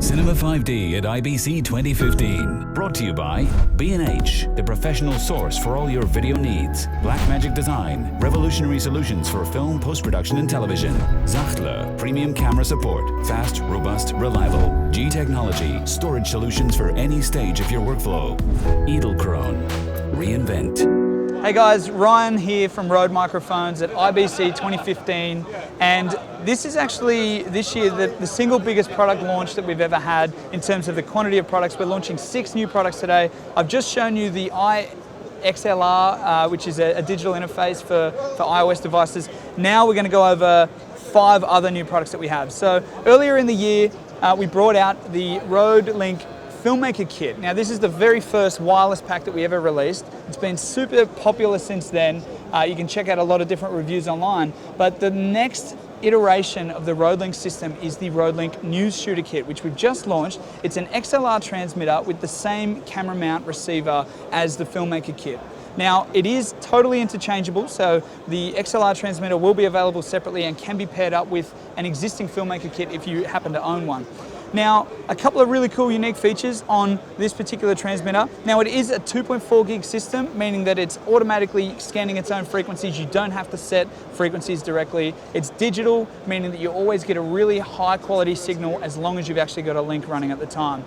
Cinema 5D at IBC 2015. Brought to you by B&H, the professional source for all your video needs. Blackmagic Design, revolutionary solutions for film, post-production and television. Zachtler, premium camera support. Fast, robust, reliable. G Technology, storage solutions for any stage of your workflow. Edelkrone, reinvent. Hey guys, Ryan here from Rode Microphones at IBC 2015, and this is actually this year the single biggest product launch that we've ever had in terms of the quantity of products. We're launching 6 new products today. I've just shown you the iXLR, which is a digital interface for iOS devices. Now we're going to go over 5 other new products that we have. So earlier in the year, we brought out the RodeLink Filmmaker Kit. Now this is the very first wireless pack that we ever released. It's been super popular since then. You can check out a lot of different reviews online, but the next iteration of the RodeLink system is the RodeLink Newsshooter Kit, which we've just launched. It's an XLR transmitter with the same camera mount receiver as the Filmmaker Kit. Now, it is totally interchangeable, so the XLR transmitter will be available separately and can be paired up with an existing Filmmaker Kit if you happen to own one. Now, a couple of really cool, unique features on this particular transmitter. Now, it is a 2.4 gig system, meaning that it's automatically scanning its own frequencies. You don't have to set frequencies directly. It's digital, meaning that you always get a really high quality signal as long as you've actually got a link running at the time.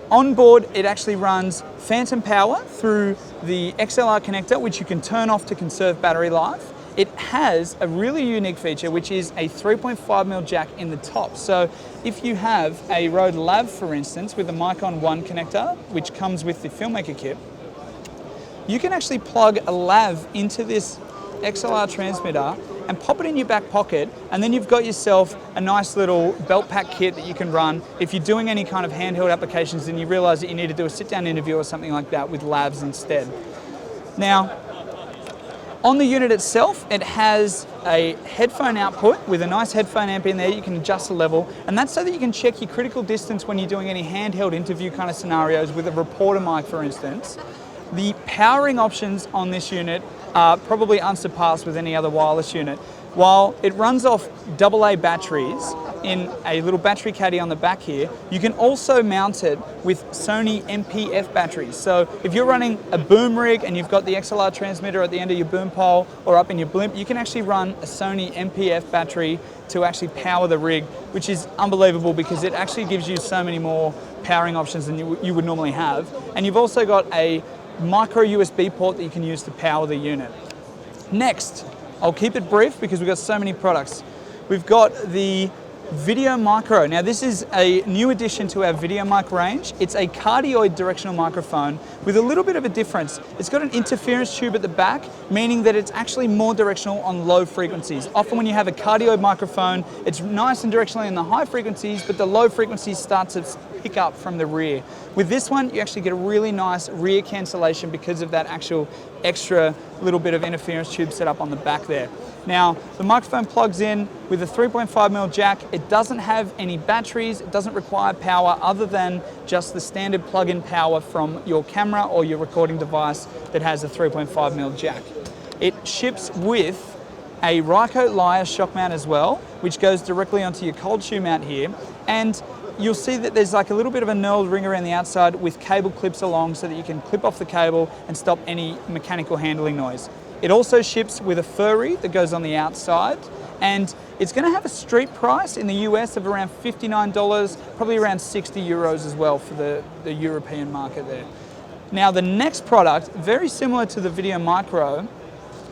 On board, it actually runs phantom power through the XLR connector, which you can turn off to conserve battery life. It has a really unique feature, which is a 3.5mm jack in the top. So if you have a Rode Lav, for instance, with the Micron 1 connector, which comes with the Filmmaker Kit, you can actually plug a Lav into this XLR transmitter and pop it in your back pocket, and then you've got yourself a nice little belt pack kit that you can run if you're doing any kind of handheld applications and you realize that you need to do a sit-down interview or something like that with Lavs instead. Now, on the unit itself, it has a headphone output with a nice headphone amp in there. You can adjust the level, and that's so that you can check your critical distance when you're doing any handheld interview kind of scenarios with a reporter mic, for instance. The powering options on this unit are probably unsurpassed with any other wireless unit. While it runs off AA batteries in a little battery caddy on the back here, you can also mount it with Sony MPF batteries. So if you're running a boom rig and you've got the XLR transmitter at the end of your Boompole or up in your blimp, you can actually run a Sony MPF battery to actually power the rig, which is unbelievable because it actually gives you so many more powering options than you would normally have. And you've also got a micro USB port that you can use to power the unit. Next, I'll keep it brief because we've got so many products. We've got the VideoMicro. Now this is a new addition to our VideoMic range. It's a cardioid directional microphone with a little bit of a difference. It's got an interference tube at the back, meaning that it's actually more directional on low frequencies. Often when you have a cardioid microphone, it's nice and directional in the high frequencies, but the low frequencies start to pick up from the rear. With this one, you actually get a really nice rear cancellation because of that actual extra little bit of interference tube set up on the back there. Now, the microphone plugs in with a 3.5mm jack. It doesn't have any batteries, it doesn't require power other than just the standard plug-in power from your camera or your recording device that has a 3.5mm jack. It ships with a Rycote Lyre shock mount as well, which goes directly onto your cold shoe mount here. And you'll see that there's like a little bit of a knurled ring around the outside with cable clips along so that you can clip off the cable and stop any mechanical handling noise. It also ships with a furry that goes on the outside, and it's going to have a street price in the US of around $59, probably around 60 euros as well for the European market there. Now the next product, very similar to the VideoMicro,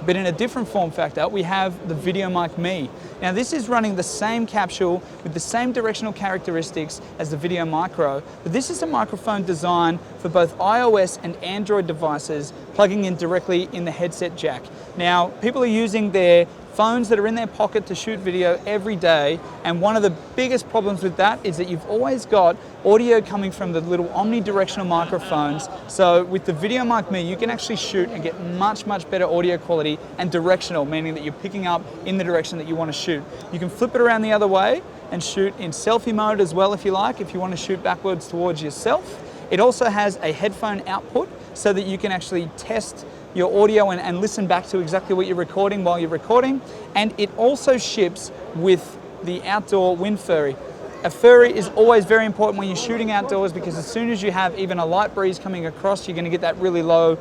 but in a different form factor, we have the VideoMic Me. Now this is running the same capsule with the same directional characteristics as the VideoMicro, but this is a microphone designed for both iOS and Android devices, plugging in directly in the headset jack. Now, people are using their phones that are in their pocket to shoot video every day, and one of the biggest problems with that is that you've always got audio coming from the little omnidirectional microphones. So with the VideoMic Me, you can actually shoot and get much better audio quality and directional, meaning that you're picking up in the direction that you want to shoot. You can flip it around the other way and shoot in selfie mode as well if you like, if you want to shoot backwards towards yourself. It also has a headphone output so that you can actually test your audio and listen back to exactly what you're recording while you're recording. And it also ships with the outdoor wind furry. A furry is always very important when you're shooting outdoors, because as soon as you have even a light breeze coming across, you're going to get that really low,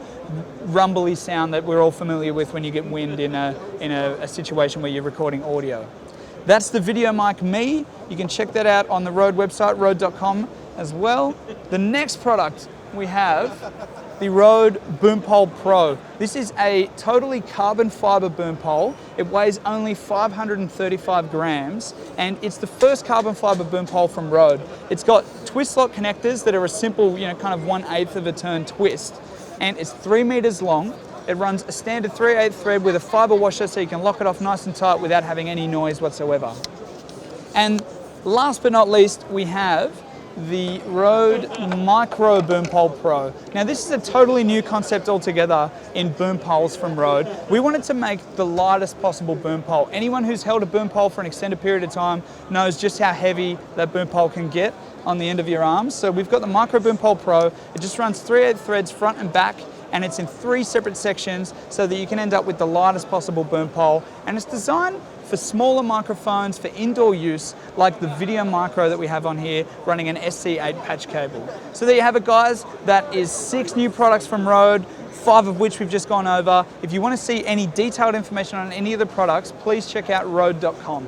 rumbly sound that we're all familiar with when you get wind in a situation where you're recording audio. That's the VideoMic Me. You can check that out on the Rode website, rode.com as well. The next product we have, the Rode Boompole Pro. This is a totally carbon fiber boom pole. It weighs only 535 grams, and it's the first carbon fiber boom pole from Rode. It's got twist lock connectors that are a simple, kind of 1/8 of a turn twist, and it's 3 meters long. It runs a standard 3/8 thread with a fiber washer, so you can lock it off nice and tight without having any noise whatsoever. And last but not least, we have the RodeMicro Boompole Pro. Now this is a totally new concept altogether in boom poles from Rode. We wanted to make the lightest possible boom pole. Anyone who's held a boom pole for an extended period of time knows just how heavy that boom pole can get on the end of your arms. So we've got the Micro Boompole Pro. It just runs 3/8 threads front and back, and it's in 3 separate sections so that you can end up with the lightest possible boom pole. And it's designed for smaller microphones for indoor use, like the VideoMicro that we have on here, running an SC8 patch cable. So there you have it, guys. That is 6 new products from Rode, 5 of which we've just gone over. If you want to see any detailed information on any of the products, please check out rode.com.